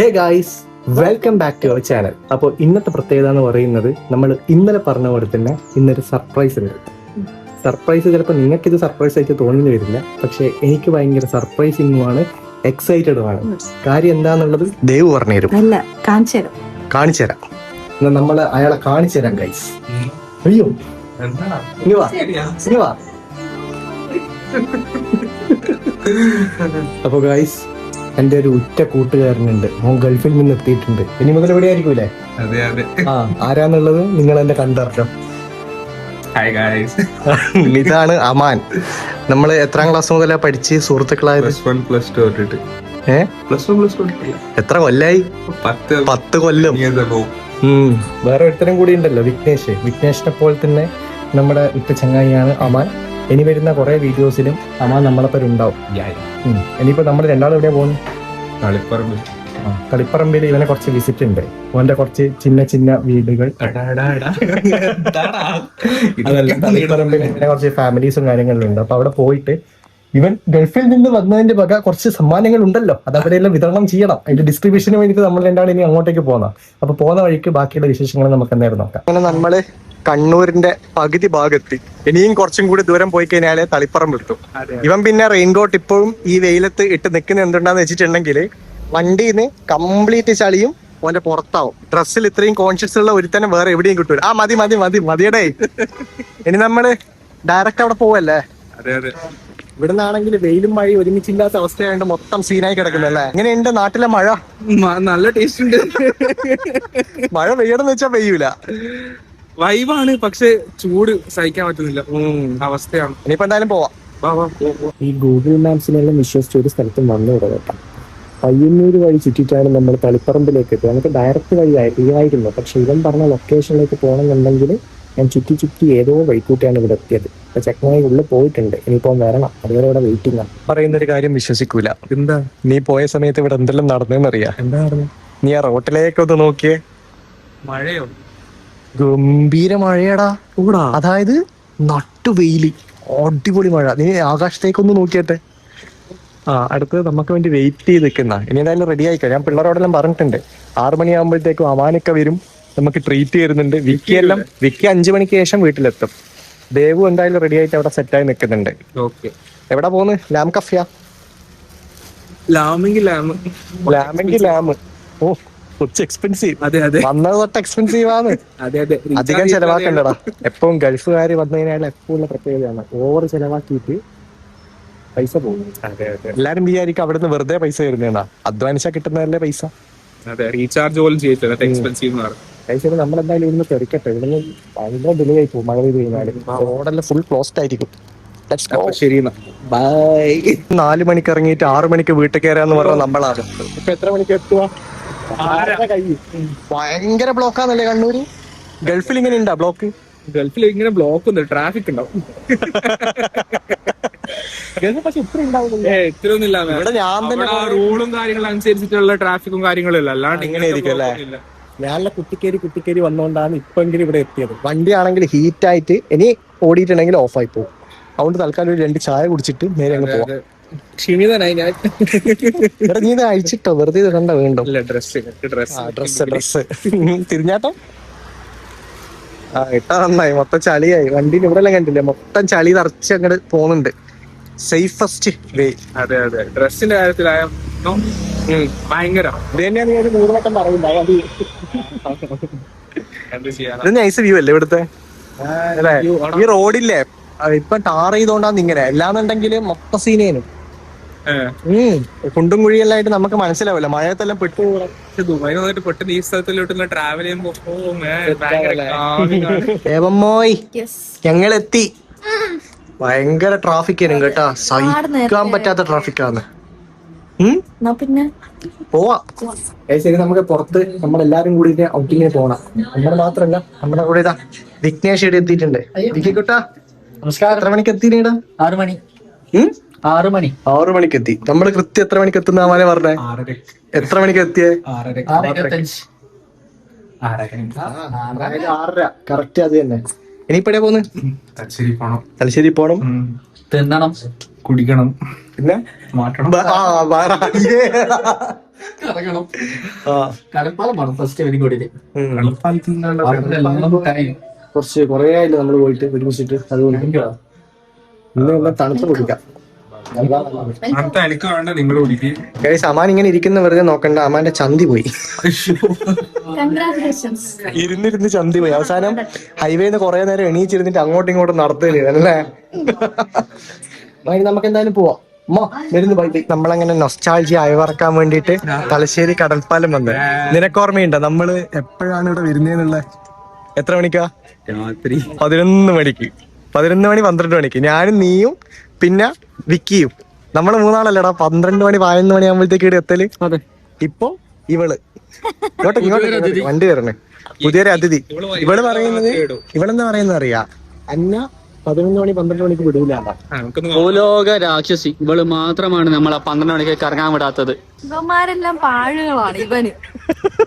Hey guys, welcome back to our channel. അപ്പോൾ ഇന്നത്തെ പ്രത്യേകത എന്ന് പറയുന്നത് നമ്മൾ ഇന്നലെ പറഞ്ഞ പോലെ തന്നെ ഇന്നൊരു സർപ്രൈസ് ഉണ്ട്. സർപ്രൈസ് ചിലപ്പോൾ നിങ്ങൾക്കിത് സർപ്രൈസ് ആയിട്ട് തോന്നുന്നു വരില്ല, പക്ഷേ എനിക്ക് ഭയങ്കര സർപ്രൈസിങ്ങുമാണ്, എക്സൈറ്റഡുമാണ്. കാര്യം എന്താന്നുള്ളത് ദേവ് പറഞ്ഞുതരും. കാണിച്ചു തരാം. എന്നാൽ നമ്മൾ അയാളെ കാണിച്ചു തരാം ഗൈസ്. അയ്യോ ഇനി വാ, ഇനി വാ. അപ്പൊ ഗൈസ്, എന്റെ ഒരു ഉറ്റ കൂട്ടുകാരനുണ്ട്. മോൻ ഗൾഫിൽ നിന്ന് എത്തിയിട്ടുണ്ട്. ഇനി മുതൽ എവിടെ ആയിരിക്കൂലേ? ആ, ആരാന്നുള്ളത് നിങ്ങൾ എന്നെ കണ്ടറിഞ്ഞോ. ഇതാണ് അമാൻ. നമ്മള് എത്രാം ക്ലാസ് മുതലാ പഠിച്ച് സുഹൃത്തുക്കളായത്? എത്ര കൊല്ലായി? 10 കൊല്ലം. വേറെ ഒരുത്തരം കൂടി ഉണ്ടല്ലോ, വിഘ്നേഷ്. വിഘ്നേഷിനെ പോലെ തന്നെ നമ്മുടെ ഉറ്റ ചങ്ങായിയാണ് അമാൻ. ഇനി വരുന്ന കുറെ വീഡിയോസിലും അമാൻ നമ്മളെപ്പോ ഉണ്ടാവും. ഇനിയിപ്പോ നമ്മൾ രണ്ടാളും എവിടെയാ പോകുന്നു? കളിപ്പറമ്പിൽ ഇവനെ കുറച്ച് വിസിറ്റ് ഉണ്ട്. ഓന്റെ കുറച്ച് ചിന്ന ചിന്ന വീടുകൾ, കളിപ്പറമ്പിൽ ഇവനെ കുറച്ച് ഫാമിലീസും കാര്യങ്ങളും ഉണ്ട്. അപ്പൊ അവിടെ പോയിട്ട് ഇവൻ ഗൾഫിൽ നിന്ന് വന്നതിന്റെ വക കുറച്ച് സമ്മാനങ്ങൾ ഉണ്ടല്ലോ, അത് അവിടെയെല്ലാം വിതരണം ചെയ്യണം. അതിന്റെ ഡിസ്ട്രിബ്യൂഷന് വേണ്ടിയിട്ട് നമ്മൾ രണ്ടാളും ഇനി അങ്ങോട്ടേക്ക് പോകാം. അപ്പൊ പോകുന്ന വഴിക്ക് ബാക്കിയുള്ള വിശേഷങ്ങൾ നമുക്ക് എന്തായാലും നോക്കാം. അങ്ങനെ നമ്മള് കണ്ണൂരിന്റെ പകുതി ഭാഗത്ത് ഇനിയും കുറച്ചും കൂടി ദൂരം പോയി കഴിഞ്ഞാല് തളിപ്പറമ്പ് കിട്ടും. ഇവൻ പിന്നെ റെയിൻകോട്ട് ഇപ്പോഴും ഈ വെയിലത്ത് ഇട്ട് നിൽക്കുന്ന എന്തുണ്ടാന്ന് വെച്ചിട്ടുണ്ടെങ്കിൽ വണ്ടിന്ന് കംപ്ലീറ്റ് ചളിയും ഓന്റെ പുറത്താവും. ഡ്രസ്സിൽ ഇത്രയും കോൺഷ്യസ് ഉള്ള ഒരുത്തന്നെ വേറെ എവിടെയും കിട്ടൂല. ആ മതി മതി മതി മതിയടേ. ഇനി നമ്മള് ഡയറക്റ്റ് അവിടെ പോവല്ലേ. ഇവിടുന്നാണെങ്കിൽ വെയിലും മഴയും ഒരുമിച്ചില്ലാത്ത അവസ്ഥയായതുകൊണ്ട് മൊത്തം സീനായി കിടക്കുന്നല്ലേ. എങ്ങനെയുണ്ട് നാട്ടിലെ മഴ? നല്ല ടേസ്റ്റ് ഉണ്ട്. മഴ പെയ്യണമെന്ന് വെച്ചാൽ പെയ്യൂല. വൈബാണ്, പക്ഷെ ചൂട് സഹിക്കാൻ പറ്റുന്നില്ല അവസ്ഥയാണ്. ഇനിയിപ്പോ എന്തായാലും പോവാം. ഈ ഗൂഗിൾ മാപ്സിനെല്ലാം വിശ്വസിച്ച് ഒരു സ്ഥലത്തും വന്നു വിടേക്കാം. പയ്യന്നൂർ വഴി ചുറ്റിട്ടാണ് നമ്മൾ തളിപ്പറമ്പിലേക്ക് എത്തുക. നമുക്ക് ഡയറക്റ്റ് വഴി അറിയായിരുന്നു, പക്ഷെ ഇവൻ പറഞ്ഞ ലൊക്കേഷനിലേക്ക് പോകണമെന്നുണ്ടെങ്കിൽ ഞാൻ ചുറ്റി ചുറ്റി ഏതോ വഴിക്കൂട്ടിയാണ് ഇവിടെ എത്തിയത്. അപ്പൊ ചെക്കനായി ഉള്ളിൽ പോയിട്ടുണ്ട്. ഇനിയിപ്പോ വരണം, അതുവരെ ഇവിടെ വെയിറ്റിംഗ് ആണ്. പറയുന്ന ഒരു കാര്യം വിശ്വസിക്കൂല. എന്താ? നീ പോയ സമയത്ത് ഇവിടെ എന്തെല്ലാം നടന്നെന്നറിയാം. എന്താ നടന്നു? നീ ആ റോട്ടിലേക്കൊന്ന് നോക്കിയേ. മഴയോ? ഗംഭീര മഴയടാ. അതായത് നട്ടുവെയില്, അടിപൊളി മഴ. നീ ആകാശത്തേക്കൊന്ന് നോക്കിയട്ടെ. അടുത്തത് നമുക്ക് വേണ്ടി വെയിറ്റ് ചെയ്ത് നിൽക്കുന്ന. ഇനി എന്തായാലും റെഡി ആയിക്കോ. ഞാൻ പിള്ളേരോടെല്ലാം പറഞ്ഞിട്ടുണ്ട്, 6 മണിയാകുമ്പോഴത്തേക്കും അമാനൊക്കെ വരും, നമുക്ക് ട്രീറ്റ് തരുന്നുണ്ട്. വിക്കി 5 മണിക്ക് ശേഷം വീട്ടിലെത്തും. ദേവു എന്തായാലും റെഡി ആയിട്ട് അവിടെ സെറ്റായി നിൽക്കുന്നുണ്ട്. എവിടെ പോന്ന്? ലാം കഫിയ? ലാമെങ്കിൽ ലാം. ഓ, കുറച്ച് എക്സ്പെൻസീവ്. വന്നത് തൊട്ട് എക്സ്പെൻസീവ് ആണ്. അധികം ചെലവാക്കണ്ടടാ. എപ്പോഴും ഗൾഫുകാർ വന്നു കഴിഞ്ഞാൽ എപ്പോഴുള്ള പ്രത്യേകതയാണ്, ഓവർ ചെലവാക്കിയിട്ട് പൈസ പോകും. എല്ലാരും വിചാരിക്കും അവിടുന്ന് വെറുതെ പൈസ വരുന്നതാ. അധ്വാനിച്ചാ കിട്ടുന്നതല്ലേ പൈസ. റീചാർജ് പോലും പൈസ നമ്മളെന്തായാലും ഇവിടുന്ന് തെറിക്കട്ടെ. ഇവിടുന്ന് ഭയങ്കര ഡിലേ ആയി പോകും. മഴ പെയ്ത് കഴിഞ്ഞാല് റോഡെല്ലാം ഫുൾ ക്ലോസ്ഡ് ആയിരിക്കും. ശരി, ബൈ. 4 മണിക്ക് ഇറങ്ങിയിട്ട് 6 മണിക്ക് വീട്ടിൽ കയറാന്ന് പറഞ്ഞാൽ നമ്മളാണ്. ഇപ്പൊ എത്ര മണിക്ക് എത്തുക? ഭയങ്കര ബ്ലോക്കാന്നല്ലേ കണ്ണൂര്? ഗൾഫിൽ ഇങ്ങനെ ഉണ്ടാ ബ്ലോക്ക്? ഗൾഫിൽ ഇങ്ങനെ ബ്ലോക്ക് ഉണ്ട്, ട്രാഫിക് ഉണ്ടാവും. പക്ഷെ ഇത്ര ഉണ്ടാവുന്നില്ല. റൂളും കാര്യങ്ങളും അനുസരിച്ചിട്ടുള്ള ട്രാഫിക്കും കാര്യങ്ങളും ഇല്ല. അല്ലാണ്ട് ഇങ്ങനെ ആയിരിക്കും അല്ലേ? ഞാനുള്ള കുത്തിക്കേരി വന്നോണ്ടാണ് ഇപ്പെങ്കിലും ഇവിടെ എത്തിയത്. വണ്ടി ആണെങ്കിൽ ഹീറ്റ് ആയിട്ട് ഇനി ഓടിയിട്ടുണ്ടെങ്കിൽ ഓഫായി പോകും. അതുകൊണ്ട് തൽക്കാലം ഒരു 2 ചായ കുടിച്ചിട്ട് നേരെ അങ്ങ് പോവാം. ക്ഷീണിതനായി ഞാൻ. നീ ഇത് അഴിച്ചിട്ടോ? വെറുതെ കണ്ട വീണ്ടും ഡ്രസ് തിരിഞ്ഞാട്ടോ. ഇട്ടാ നന്നായി. മൊത്തം ചളിയായി. വണ്ടിയിൽ ഇവിടെ എല്ലാം കണ്ടില്ലേ, മൊത്തം ചളി നിറച്ച് അങ്ങോട്ട് പോകുന്നുണ്ട്. സേഫസ്റ്റ് വേ. അതെ, ഡ്രസ്സിന്റെ കാര്യത്തിലായ ഭയങ്കര ഇത് തന്നെയാണ് ഞാൻ 3 വട്ടം പറയില്ല. ഇത് നൈസ് വ്യൂ അല്ലേ ഇവിടുത്തെ? അല്ലേ? ഈ റോഡില്ലേ ഇപ്പൊ ടാർ ചെയ്തോണ്ടാന്ന് ഇങ്ങനെ. അല്ലാന്നുണ്ടെങ്കിൽ മൊത്തം സീനേനും കുണ്ടും കുഴിയെല്ലായിട്ട് നമുക്ക് മനസ്സിലാവില്ല. മഴയത്തെല്ലാം ദുബായി വന്നിട്ട് പെട്ടെന്ന് ഈ സ്ഥലത്തിലോട്ട് ട്രാവൽ ചെയ്യുമ്പോ ഞങ്ങൾ എത്തി. ഭയങ്കര ട്രാഫിക് ആയിരുന്നു കേട്ടാ, സഹിക്കാൻ പറ്റാത്ത ട്രാഫിക്കാണ്. പിന്നെ പോവാ. ശരി, നമുക്ക് പുറത്ത് നമ്മളെല്ലാരും കൂടി ഔട്ടിങ്ങിന് പോണം. നമ്മൾ മാത്രല്ല, നമ്മുടെ കൂടെ ഇതാ വിഘ്നേഷ് ഇവിടെ എത്തിയിട്ടുണ്ട്. വിക്കിക്കുട്ടാ നമസ്കാരം. എത്ര മണിക്ക് എത്തിയിടാ? 6 മണി. 6 മണിക്ക് എത്തി. നമ്മള് കൃത്യം എത്ര മണിക്ക് എത്തുന്ന അവനെ പറഞ്ഞേ? എത്ര മണിക്ക് എത്തിയേ? 6:30 കറക്റ്റ്. അത് തന്നെ. ഇനിയിപ്പഴേ പോന്ന് തലശ്ശേരി പോണം. തിന്നണം, കുടിക്കണം, പിന്നെ മാറ്റണം. കടപ്പാലമാണ് ഫസ്റ്റ് വെടിക്കോടില്. കുറച്ച് കുറേ ആയില്ല നമ്മൾ പോയിട്ട് ഒരുമിച്ചിട്ട്, അതുകൊണ്ട് ഇന്ന് എല്ലാം തണുത്ത് കുടിക്കാം. എനിക്ക് വേണ്ട നിങ്ങൾ കുടിക്കും. ഗൈസ്, അമാൻ ഇങ്ങനെ ഇരിക്കുന്ന വെറുതെ നോക്കണ്ട, അമാന്റെ ചന്തി പോയി. കൺഗ്രാറ്റുലേഷൻസ്. ഇരുന്നിരുന്ന് ചന്തി പോയി. അവസാനം ഹൈവേന്ന് കുറെ നേരം എണീച്ചിരുന്നിട്ട് അങ്ങോട്ടും ഇങ്ങോട്ടും നടത്തുകയാണ് അല്ലേ. നമുക്ക് എന്തായാലും പോവാം. വരുന്നു ബൈ ബൈ. നമ്മളങ്ങനെ നൊസ്റ്റാൾജി അയവറക്കാൻ വേണ്ടിട്ട് തലശ്ശേരി കടൽപ്പാലം വന്നത്. നിനക്കോർമ്മയുണ്ടോ നമ്മള് എപ്പോഴാണ് ഇവിടെ വരുന്നേന്നുള്ള? എത്ര മണിക്കാ? രാത്രി 11 മണിക്ക്. 11 മണി 12 മണിക്ക്. ഞാനും നീയും പിന്നെ വിക്കിയും. നമ്മള് മൂന്നാളല്ലടാ 12 മണി 11 മണി ആകുമ്പോഴത്തേക്ക് ഇവിടെ എത്തല്. ഇപ്പൊ ഇവള് ഇങ്ങോട്ട് വണ്ടി വരണേ, പുതിയൊരു അതിഥി. ഇവള് പറയുന്നത്, ഇവളെന്താ പറയുന്നത് അറിയാ, അന്ന 11 മണി 12 മണിക്ക് വിടൂല. ഭൂലോക രാക്ഷസി ഇവള് മാത്രമാണ് നമ്മളെ 12 മണിക്ക് കറങ്ങാൻ വിടാത്തത്. ഇവന്മാരെല്ലാം പാഴുകളാണ്. ഇവന്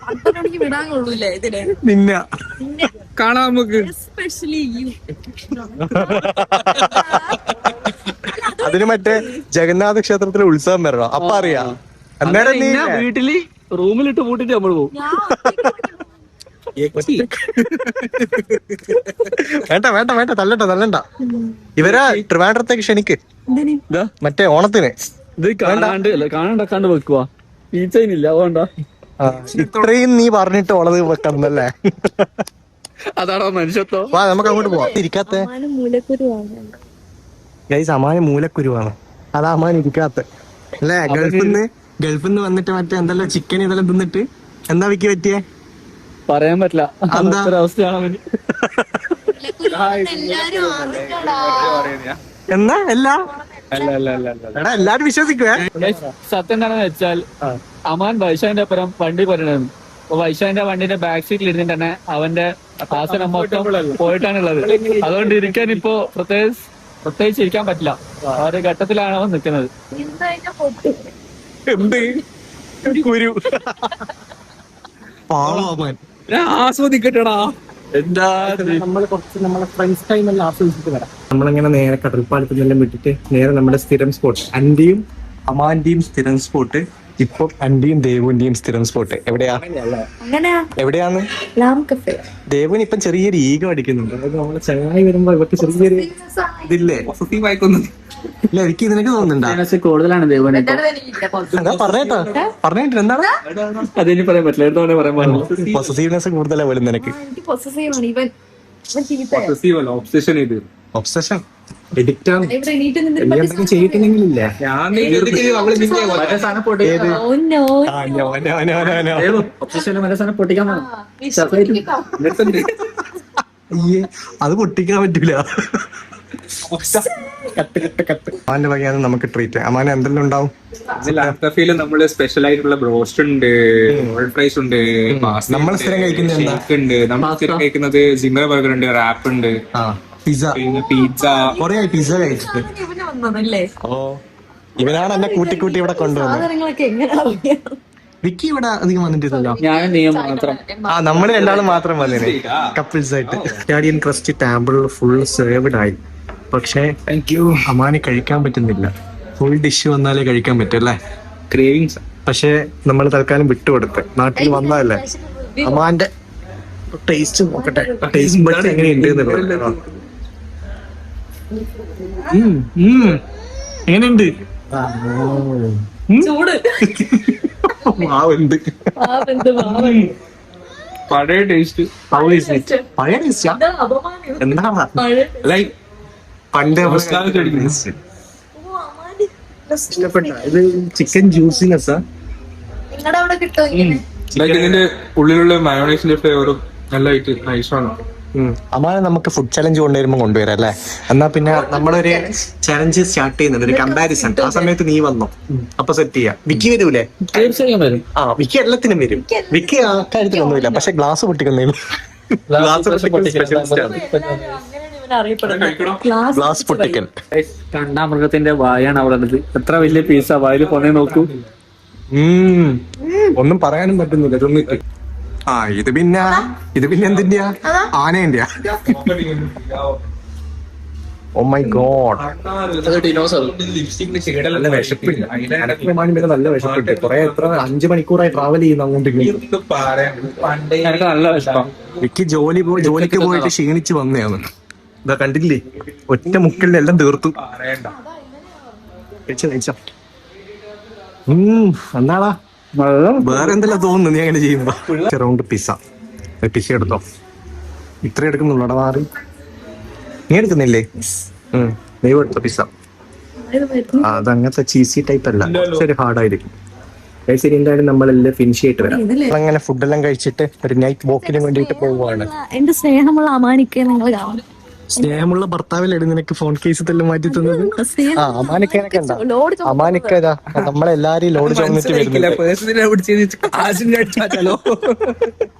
12 മണിക്ക് വിടാൻ കൊള്ളൂല്ലേ ഇതിന്? നിന്ന കാണാം നമുക്ക്. Especially you. അതിന് മറ്റേ ജഗന്നാഥ ക്ഷേത്രത്തിലെ ഉത്സവം വരണം, അപ്പൊ അറിയാം. അന്നേരം നീ വീട്ടില് റൂമിലിട്ട് പൂട്ടിട്ട് നമ്മൾ പോകും. വേണ്ട വേണ്ട വേണ്ട, തല്ലണ്ട. ഇവരാ ട്രിവാൻഡ്രത്തേക്ക് ക്ഷണിക്ക്, മറ്റേ ഓണത്തിന്. ഇത് കാണാണ്ടാക്കാണ്ട് വെക്കുവാ, ഈച്ചയിനില്ല അതുകൊണ്ടാ. ഇത്രയും നീ പറഞ്ഞിട്ട് ഉള്ളത് വെക്കണമെന്നല്ലേ? അതാണോ മനുഷ്യത്വം? വാ നമുക്ക് അങ്ങോട്ട് പോവാം. ഇരിക്കാത്ത ഗൈസ്, അമാന് മൂലക്കുരുവാണ്. അതാ അമാൻ ഇരിക്കാത്ത അല്ലേ? ഗൾഫിന്ന് വന്നിട്ട് മറ്റേ എന്തെല്ലാം ചിക്കൻ ഇതെല്ലാം തിന്നിട്ട് എന്താ വിക്കി പറ്റിയേ? പറയാൻ പറ്റില്ല, എന്താ അവസ്ഥയാണ് അവന്. എന്നാ എടാ എല്ലാരും വിശ്വസിക്കുവേ. സത്യം എന്താണെന്ന് വെച്ചാൽ അമാൻ വൈശാന്റെ അപ്പുറം വണ്ടി പറയണത്. അപ്പൊ വൈശാന്റെ വണ്ടിന്റെ ബാക്ക് സീറ്റിൽ ഇരുന്നിട്ട് തന്നെ അവന്റെ ആസനം മൊത്തം പോയിട്ടാണുള്ളത്. അതുകൊണ്ട് ഇരിക്കാൻ ഇപ്പോ പ്രത്യേകിച്ച് ഇരിക്കാൻ പറ്റില്ല. ആ ഒരു ഘട്ടത്തിലാണ് അവൻ നിൽക്കുന്നത്. എന്ത് കുരു പാവൻ. ആസ്വദിക്കട്ടടാ. എന്താ നമ്മള് കുറച്ച് നമ്മളെ ഫ്രണ്ട്സ് ടൈം എല്ലാം ആസ്വദിച്ചിട്ട് വരാം. നമ്മളിങ്ങനെ നേരെ കടൽപ്പാലത്തിൽ നിന്നെല്ലാം വിട്ടിട്ട് നേരെ നമ്മുടെ സ്ഥിരം സ്പോട്ട്, അന്റെയും അമാന്റെയും സ്ഥിരം സ്പോട്ട്, ഇപ്പൊ അന്റെയും ദേവുന്റെയും സ്ഥിരം സ്പോട്ട് എവിടെയാണ്? ദേവുന് ഇപ്പം ചെറിയൊരു ഈഗോ അടിക്കുന്നുണ്ട്. അതായത് നമ്മള് ചങ്ങായി വരുമ്പോ ഇവർക്ക് ചെറിയൊരു ഇതില്ലേ, ഇല്ല എനിക്ക് നിനക്ക് തോന്നുന്നുണ്ടോ? കൂടുതലാണ് ദേവനെ. പറഞ്ഞിട്ട് എന്താണ് അതിനി പറയാൻ പറ്റില്ല, എടുത്തോടെ പറയാൻ പാടില്ല. പോസസീവ്നെസ് കൂടുതലാ പോലും നിനക്ക്. ഒബ്സഷൻ എഡിക്റ്റ് ആണ്. എന്തെങ്കിലും ചെയ്തിട്ടുണ്ടെങ്കിലില്ല. അത് പൊട്ടിക്കാൻ പറ്റൂല. അമാന്റെ വകയാണ് നമുക്ക് ട്രീറ്റ്. അമാന് എന്തെല്ലാം ഉണ്ടാവും? നമ്മള് സ്പെഷ്യൽ ആയിട്ടുള്ള ബ്രോസ്റ്റ് ഉണ്ട്, ഫ്രൈസ് ഉണ്ട്, നമ്മൾ സ്ഥിരം കഴിക്കുന്നത് ഉണ്ട്. നമ്മൾ സ്ഥിരം കഴിക്കുന്നത് ജിംഗർ ബർഗർ ഉണ്ട്, റാപ്പ് ഉണ്ട്, പിസ്സ. പിസ്സ. കൊറേ പിസ്സ കഴിച്ചിട്ട്. ഓ, ഇവനാണ് എന്നെ കൂട്ടി ഇവിടെ കൊണ്ടുവന്നത്. വിക്കി ഇവിടെ അധികം വന്നിട്ടില്ലല്ലോ. ഞാനും നീയും മാത്രം. നമ്മള് രണ്ടാളും മാത്രം വന്നേ കപ്പിൾസ് ആയിട്ട്. Italian crest trample full served ആയി. പക്ഷേ അമാന് കഴിക്കാൻ പറ്റുന്നില്ല. ഫുൾ ഡിഷ് വന്നാലേ കഴിക്കാൻ പറ്റല്ലേ, ക്രേവിങ്സ്. പക്ഷെ നമ്മൾ തൽക്കാലം വിട്ടുകൊടുത്ത് നാട്ടിൽ വന്നതല്ലേ. അമാന്റെ ടേസ്റ്റ് നോക്കട്ടെ, ടേസ്റ്റ് ബഡ് എങ്ങനെയുണ്ട് എങ്ങനെയുണ്ട്? മാവുണ്ട്, പഴയ ടേസ്റ്റ്. പഴയ ടേസ്റ്റാ. എന്താ ലൈക്ക് പണ്ട് ഇഷ്ടപ്പെട്ട ഇത് ചിക്കൻ ജ്യൂസിനെസ്സാ. ഇതിന്റെ ഉള്ളിലുള്ള മയോണൈസിന്റെ ഫ്ലേവറും നല്ലതായിട്ട് നൈസാണ്. അമ്മാനെ നമുക്ക് ഫുഡ് ചലഞ്ച് കൊണ്ടുവരുമ്പോ കൊണ്ടുവരാം അല്ലേ? എന്നാ പിന്നെ നമ്മളൊരു ചലഞ്ച് സ്റ്റാർട്ട് ചെയ്യുന്നുണ്ട്, ഒരു കമ്പാരിസൺ. ആ സമയത്ത് നീ വന്നോ, അപ്പൊ സെറ്റ് ചെയ്യാം. വിക്കി വരൂലേ? തീർച്ചയായും വരും. വിക്കി എല്ലാത്തിനും വരും. വിക്കി ആ കാര്യത്തിലൊന്നുമില്ല, പക്ഷെ ഗ്ലാസ് പൊട്ടിക്കുന്നതിന് ഗ്ലാസ് പൊട്ടിക്കൽ. കണ്ടാ മൃഗത്തിന്റെ വായാണ് അവിടെ ഉള്ളത്. എത്ര വലിയ പീസാ വായിൽ പോന്നെ നോക്കൂ. ഒന്നും പറയാനും പറ്റുന്നില്ല. തിന്നിട്ട് ഇത് പിന്നെ എന്തിന്റെയാ? ആനേന്റെയാ. ഓ മൈ ഗോഡ്, ലിപ്സ്റ്റിക്കിന് നല്ല വിശപ്പില്ല. നല്ല വിശപ്പുണ്ട്. കുറെ എത്ര 5 മണിക്കൂറായി ട്രാവൽ ചെയ്യുന്ന അങ്ങോട്ട് ഇങ്ങോട്ട്. എനിക്ക് നല്ല ഇഷ്ടം. എനിക്ക് ജോലിക്ക് പോയിട്ട് ക്ഷീണിച്ച് വന്നതാണ്. ഇതാ കണ്ടില്ലേ, ഒറ്റ മുക്കലിനെല്ലാം തീർത്തു. കഴിച്ചോ. എന്താടാ വേറെ എന്തെല്ലാം തോന്നുന്നു നീ അങ്ങനെ ചെയ്യുമ്പോ? റൗണ്ട് പിസ്സ എടുത്തോ. ഇത്ര എടുക്കുന്നുള്ളൂ മാറി. നീ എടുക്കുന്നില്ലേ? ദൈവം എടുത്തോ പിസ്സ. അതങ്ങനത്തെ ചീസി ടൈപ്പ് അല്ല, കുറച്ചൊരു ഹാർഡായിരിക്കും. ശരി, എന്തായാലും നമ്മളെല്ലാം ഫിനിഷ് ചെയ്തിട്ട് വരാം. അങ്ങനെ ഫുഡെല്ലാം കഴിച്ചിട്ട് ഒരു നൈറ്റ് വാക്കിന് വേണ്ടിട്ട് പോവുകയാണ്. എന്റെ സ്നേഹമുള്ള അമാനിക്കെ നിങ്ങൾ കാണും. സ്നേഹമുള്ള ഭർത്താവിലാണ് നിനക്ക് ഫോൺ കേസ് തന്നെ മാറ്റി തന്നത്. അമാനിക്കനൊക്കെ ഉണ്ടാ, അമാനിക്കതാ നമ്മളെല്ലാരും ലോഡ് ചുമന്നിട്ട് വരുന്നില്ല.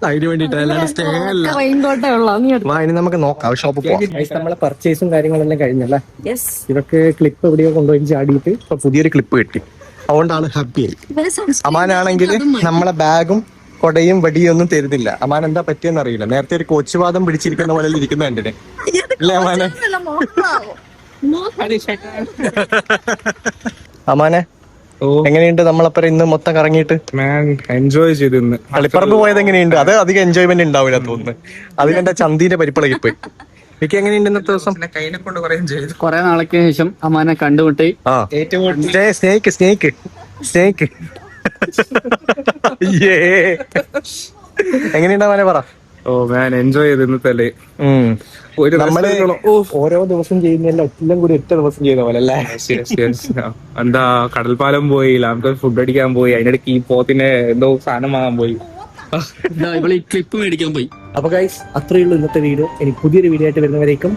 അതിന് വേണ്ടിട്ട് അല്ലാണ്ട് സ്നേഹമല്ല. റെയിൻകോട്ടേ ഉള്ളൂ, നീ എടുത്തോ. വാ, ഇനി നമുക്ക് നോക്കാം, ഷോപ്പിൽ പോകാം. നമ്മളെ പർച്ചേസും കാര്യങ്ങളെല്ലാം കഴിഞ്ഞല്ലേ. Yes. ഇതൊക്കെ ക്ലിപ്പ് എവിടെയോ കൊണ്ടുപോയി ചാടിയിട്ട് ഇപ്പൊ പുതിയൊരു ക്ലിപ്പ് കിട്ടി, അതുകൊണ്ടാണ് ഹാപ്പിയായി. ഇവരെ sunscreen അമാനാണെങ്കിൽ നമ്മളെ ബാഗും കൊടയും വടിയും ഒന്നും തരുന്നില്ല. അമാൻ എന്താ പറ്റിയെന്ന് അറിയില്ല. നേരത്തെ ഒരു കോച്ചുവാദം പിടിച്ചിരിക്കുന്ന പോലെ ഇരിക്കുന്ന കണ്ടിനെ അല്ലേ അമാനെ? അല്ല, മോശമാവും. അമാനെ എങ്ങനെയുണ്ട് നമ്മളപ്പുറം ഇന്ന് മൊത്തം കറങ്ങിയിട്ട്? എൻജോയ് ചെയ്തു. കളിപ്പറമ്പ് പോയത് എങ്ങനെയുണ്ട്? അത് അധികം എൻജോയ്മെന്റ് ഉണ്ടാവില്ല തോന്നുന്നു. അതിനെന്റെ ചന്തീന്റെ പരിപ്പിളകി പോയി. എനിക്ക് എങ്ങനെയുണ്ട് ഇന്നത്തെ ദിവസം? കൈനെ കൊണ്ട് കുറെ എൻജോയ് ചെയ്തു. കുറെ നാളേക്ക് ശേഷം അമ്മാനെ കണ്ടുമുട്ടി. സ്നേക്ക് എങ്ങനെയുണ്ട് അമാനെ പറ. ഓ മാൻ, എൻജോയ് ചെയ്തു ഇന്നത്തെ. നമ്മള് ഓരോ ദിവസം ചെയ്യുന്നതല്ല, എല്ലാം കൂടി 8 ദിവസം ചെയ്യുന്ന പോലെ അല്ലേ? എന്താ, കടൽപ്പാലം പോയി, ലാംകോസ് ഫുഡ് അടിക്കാൻ പോയി, അതിനിടയ്ക്ക് ഈ പോത്തിന് എന്തോ സാധനം വാങ്ങാൻ പോയി. ഇവള് ഈ ക്ലിപ്പ് മേടിക്കാൻ പോയി. അപ്പൊ ഗൈസ്, അത്രയുള്ളൂ ഇന്നത്തെ വീഡിയോ. ഇനി പുതിയൊരു വീഡിയോ ആയിട്ട് വരുന്നവരേക്കും